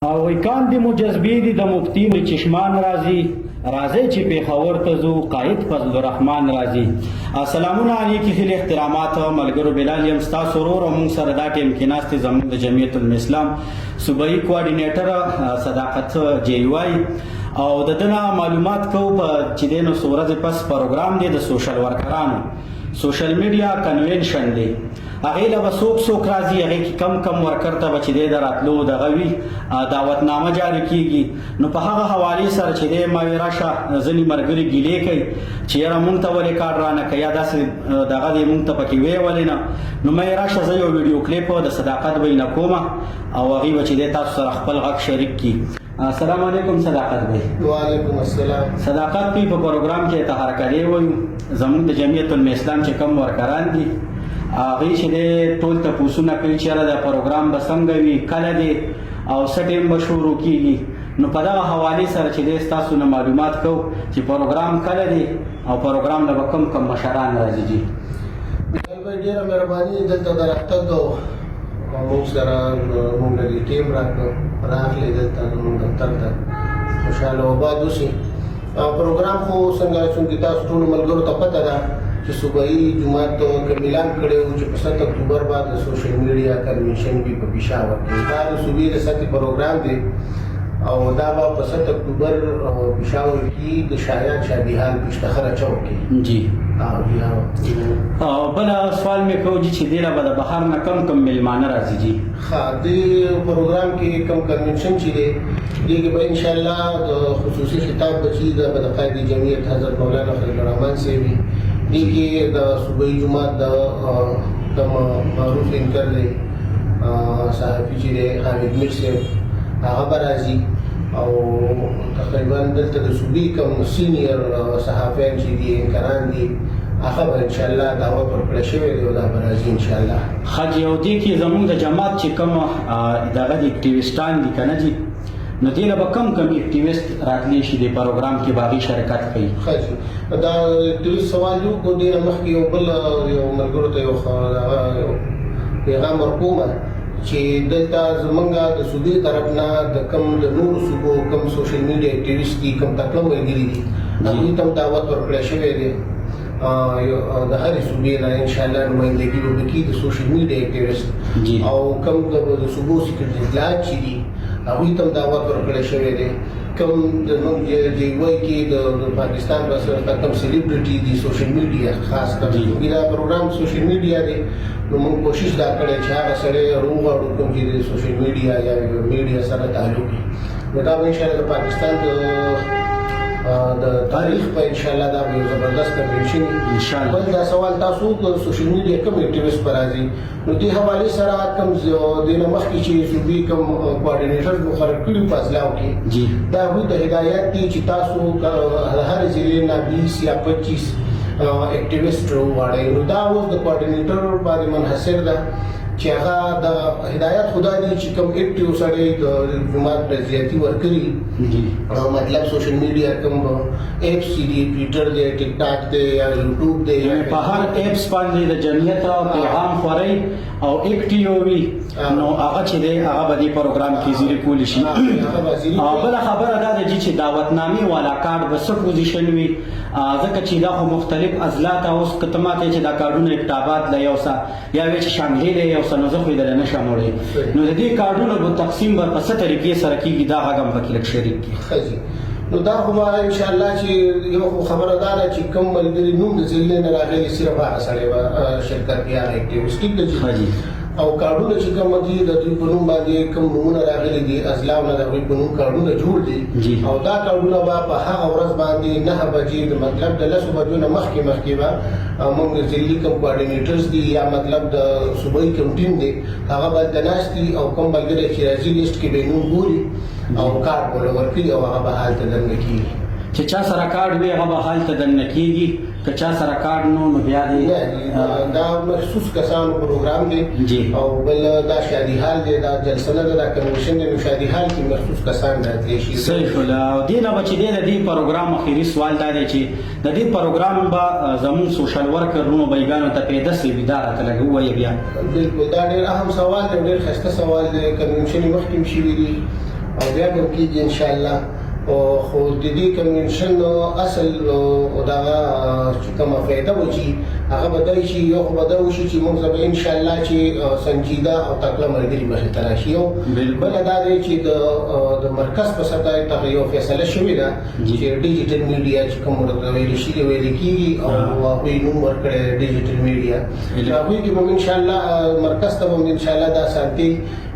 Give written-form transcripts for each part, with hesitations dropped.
او کاندې مو جذبې دي د مفتي چشمان راځي چې پېښور ته ځو قائد فضل الرحمن راځي. سلامونه علیکم خیل احترامات ملګرو بلال یم ستاسو ورور او موږ سره دا ټیم کې ناست زموږ د جمعیت الاسلام صوبایي کوارډینیټر صداقت جیوای او د دنه معلومات کو چې دینو سورج پس پروګرام دی د سوشل ورکرانو سوشل میډیا کنونشن دی هغه له وسوک راځي هغه کې کم ورکر ته بچی دی دراتلو د غوي دعوتنامه جاری کیږي نو په هغه حواله سره چې دی ما راشه ځنی مرګري ګیلې کوي چې را مونږ ته ولې کار رانه کیا داسې دغه دې مونږ ته پکې وی ولې نه نو ما راشه زه یو ویډیو کلیپ د صداقت بینه کومه او هغه بچی دی تاسو سره خپل غږ شریک کی. السلام علیکم صداقت بھائی. وعلیکم السلام. صداقت په پروګرام کې اتحار کړی وایو زموږ د جمعیت الاسلام چې کم ورکران دي هغه چې ټول ته پوښتنه کوي چې را د پروګرام به څنګه وي کله دی او سټیم به شروع کیږي نو په دغه حواله سره چې تاسو نه معلومات کو چې پروګرام کله دی او پروګرام له کم مشران راځي. جی ډیره مهرباني دلته درته دو موږ سره موږ د ټیم راغلی دلته موږ دفتر ته خوشاله وباد وشي. پروګرام خو څنګه چې تاسو ټول ملګرو ته پته ده چې صوبایي جماعت اعلان کړی و چې په 7 اکتوبر باندې سوشل میډیا کنونشن به په پېښور کې دا د صوبې د ساتي پروګرام دی او دا به په 7 اکتوبر پېښور کې د شایان شادیحال پښتخره چوک کې. جی بل سوال مې کوم چې دیره به د بهر نه کم ملمانه راځي. جی ها دې پروګرام کې کم کنونشن چې دی دغه به ان شاء الله د خصوصي خطاب بچی د قائد جمعیت حضرت مولانا فضل الرحمن سیوی دیکھیے دا صوبائی جماعت دا معروف انکر دے صحافی چی دے حامد میر سے آغا راضی او تقریبا دلتا دا صوبی کم سینئر صحافیان چی دی انکران دی آغا انشاءاللہ دعوت پر پڑشوے دے و دا برازی انشاءاللہ. خاجی او دی کی زمون دا جماعت چی کم داغا دی اکٹیوسٹان دی کنا جی نو دیله به کم اکټیویست راتلی شي د پروګرام کې باغی شرکت کوي. خاصه دا اکټیویست سوال یو کو ډیر مخکې یو بل یو ملګرو ته یو پیغام ورکوم چې دلته زمونږه د صوبې طرف نه د کم د نور صوبو کم سوشل میډیا اکټیویست دي کم تکلم ویلي دي هغوی ته دعوت ورکړی شوی دی د هرې صوبې نه انشاءالله نمایندګي به وکړي د سوشل میډیا اکټیویست او کم د صوبو سیکرټریات چې دي هغوی ته دعوت ورکړی شوی دی. کوم د موږ جیوای کې د پاکستان په سره کم سلیبریټي دي سوشل میډیا خاص کر دا پروګرام سوشل میډیا دی نو موږ کوشش دا کړی چې هغه سره روغ او کوم چې د سوشل میډیا یا میډیا سره تعلق وي نو دا ان شاء الله د پاکستان د تاریخ په ان شاء الله دا یو زبردست کنونشن ان شاء الله. بل دا سوال تاسو د سوشل میډیا کوم اکټیویست پر راځي نو دې حواله سره کوم د مخکې چې صوبې کوم کوارډینیټر مقرر کړي په اصلاح کې دا هغوی ته هدایت دي چې تاسو هر ضلع نه 20 یا 25 اکټیویست وواړئ نو دا اوس د کوارډینیټر باندې منحصر ده چې هغه د هدایت خدا دی چې کوم اکټیو سره د جماعت رضایتي ورکړي مطلب سوشل میډیا کوم ایپس دي ټویټر دی ټیک ټاک دی یا یوټیوب دی په هر ایپس باندې د جمعیت پیغام خوري او اکټیو وي نو هغه چې دی هغه به د پروګرام کې زیری کول شي. بل خبره دا ده چې دعوتنامې والا کارت به څه پوزیشن وي ځکه چې دا خو مختلف اضلاع اوس کتماته چې دا کارډونه اکتابات له یو څه یا وی چې شامل دی یو څه نو زه خو دل نه شاملې نو د دې کارډونو په تقسیم په څه طریقې سره کیږي دا هغه پکې لک شریک کی. نو دا خو ان شاء الله چې یو خبره ده چې کوم ملګری نوم د ځلې نه راغلي صرف هغه سره شرکت یا اکټیویست دي او کارډونه چې کوم دي د دې په نوم باندې کوم نمونه راغلي دي ازلاو نه د دې په نوم کارډونه جوړ دي او دا کارډونه په هغه ورځ باندې 9 بجې د مطلب د 10 بجو نه مخکې به موږ ځلې کوم کوارډینیټرز دي یا مطلب د صوبایي کوم ټیم دی هغه باندې ناشتي او کوم ملګری چې راځي لیست کې به نوم ګوري او کارت ولا ورکړي او هغه به حالت دننه کیږي چې چا سره کارت وي هغه به حالت دننه کیږي که چا سره کارت نو بیا دی دا مخصوص کسانو پروګرام دی او بل دا شادیحال دی دا جلسه نه دا کنونشن دی شادیحال کې مخصوص کسان راځي شي. صحیح ولا دینه بچی دی د دې پروګرام اخیری سوال دا دی چې د دې پروګرام به زمون سوشل ورکرونو بیګانو ته پیدا سي اداره ته لګوي بیا بالکل دا ډېر اهم سوال دی ډېر خسته سوال دی کنونشن مخکې شي وی او بیا به کېږي انشاءالله. خو د دې کنونشن اصل دا چې کومه فایده و چې هغه به دا شي، یو خو به دا وشي چې موږ به انشاءالله چې سنجیده او تکړه ملګري مخې ته راشي. یو بله دا دی چې د مرکز په سطح ته یو فیصله شوې ده چې ډیجیټل میډیا چې کوم ورته ویل شي ویل کېږي او هغوی نوم ورکړی ډیجیټل میډیا، هغوی کې به انشاءالله مرکز ته به انشاءالله دا ساتي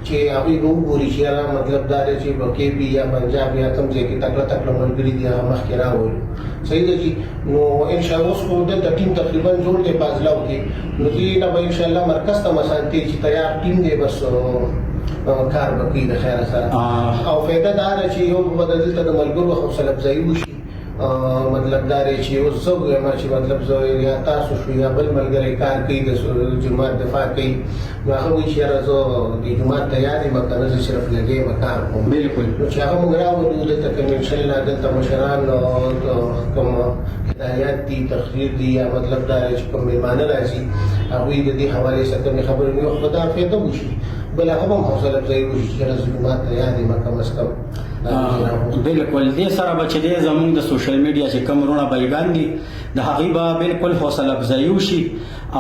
چې هغوی به وګوري چې یاره مطلب دا دی چې په کې پي یا پنجاب یا کوم ځای کې تکړه تکړه ملګري دي هغه مخکې راولو. صحیح ده چې نو انشاءالله اوس خو دلته ټیم تقریبا جوړ دی فاضلاو کې، نو دې نه به انشاءالله مرکز ته مسانتي چې تیار ټیم دی، بس کار به کوي د خیره سره. او فایده دا ده چې یو به دلته د ملګرو حوصله افزایي وشي. مطلب دا دی چې اوس زه وایم چې مطلب زه یا تاسو شو یا بل ملګری کار کوي د جومات دفاع کوي، نو هغه وایي چې یاره زه د جومات تیار یم که نه زه صرف لګیم کار کوم. بالکل. نو چې هغه موږ راولو دلته کنونشن لا دلته مشران کوم هدایات دي تقریر دي یا مطلب دا دی چې کوم مېلمانه راځي هغوی د دې حوالې سره کومې خبرې نو خو دا فایده وشي، بل هغه هم حوصله افزایي وشي چې یاره زه جومات تیار یم کم از کم. بالکل دې سره به چې دی زموږ د سوشل میډیا چې کوم وروڼه بایګان دي د هغوی به بالکل حوصله افزایي وشي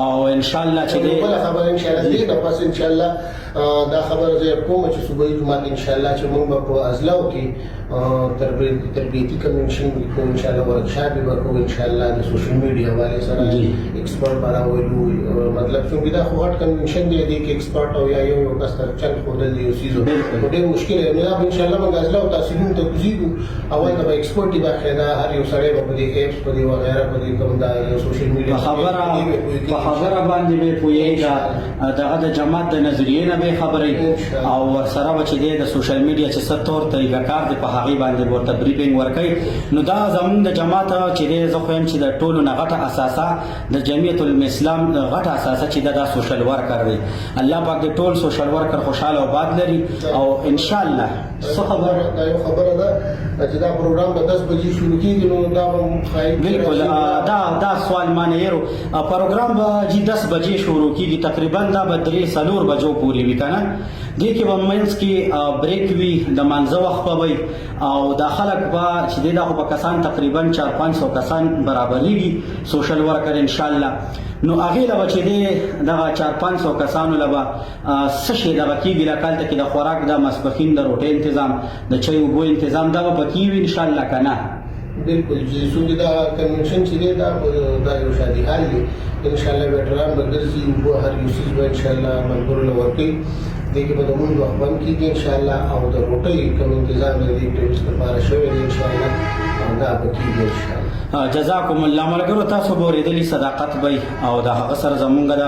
او انشاءالله چې دی بله خبره انشاءالله دې نه پس انشاءالله دا خبره زه کوم چې صوبایي جومات انشاءالله چې موږ به په اضلاعو کې تربیتي کنونشن وکړو، انشاءالله ورکشاپ به وکړو، انشاءالله د سوشل میډیا والے سره ایکسپرټ به راولو. مطلب چې دا خو غټ کنونشن دی، دې کې ایکسپرټ او یا یو کس تر چل ښودل دی یو څیز نو ډېر مشکل دی. نو دا به انشاءالله موږ اضلاعو تحصیلونو ته کوزیږو، اول ته به ایکسپرټ دي باقاعده هر یو سړی به په دې ایپس په دې وغیره په دې کوم دا سوشل میډیا په خبره باندې به پوهېږي، دغه د جماعت د نظریې نه به خبرې او ورسره به چې دی د سوشل میډیا چې څه طور طریقه کار دی په هغې باندې ورته بریفینګ ورکوي. نو دا زموږ د جماعت چې دی زه خو یم چې د ټولو نه غټه اساسه د جمعیت الاسلام غټه اساسه چې دا سوشل ورکر دی. الله پاک د ټول سوشل ورکر خوشحاله او باد لري او انشاءالله څه خبره دا یو خبره ده چې دا پروګرام به 10 بجې شروع کېږي، نو دا به بالکل دا سوال مانه یو پروګرام به 10 بجې شروع کېږي، تقریبا دا به 3-4 بجو پورې وي که نه. دې کې به منځ کې بریک وي، د مانځه وخت به وي او دا خلک به چې دی دا خو به کسان تقریبا 400-500 کسان برابرېږي سوشل ورکر انشاءالله. نو هغې له به چې دی دغه 400-500 کسانو له به څه شی دغه کېږي لکه هلته کې د خوراک د ماسپښین د روټۍ انتظام د چای اوبو انتظام دا به پکې وي انشاءالله که نه. بالکل چې څومره دا کنونشن چې دی دا یو شادي حال دی انشاءالله ویټران به ګرځي اوبه هر یو څیز به انشاءالله ملګرو له ورکوي. دې کې به د مونږ وخت بند کېږي انشاءالله او د روټۍ کوم انتظام د دې ټیپس لپاره شوی دی انشاءالله او دا به کېږي انشاءالله. جزاکم الله. ملګرو تاسو به اورېدلي صداقت به او د هغه سره زموږ د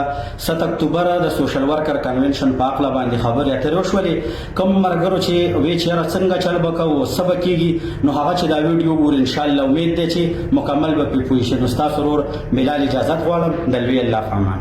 7 اکتوبر د سوشل ورکر کنونشن په هکله باندې خبرې اترې وشولې. کوم ملګرو چې وی چې یاره څنګه چل به کوو څه به کېږي نو هغه چې دا ویډیو ګوري انشاءالله امید دی چې مکمل به پرې پوه شي. نو ستاسو ورور بلال اجازت غواړم د لوی الله په امان.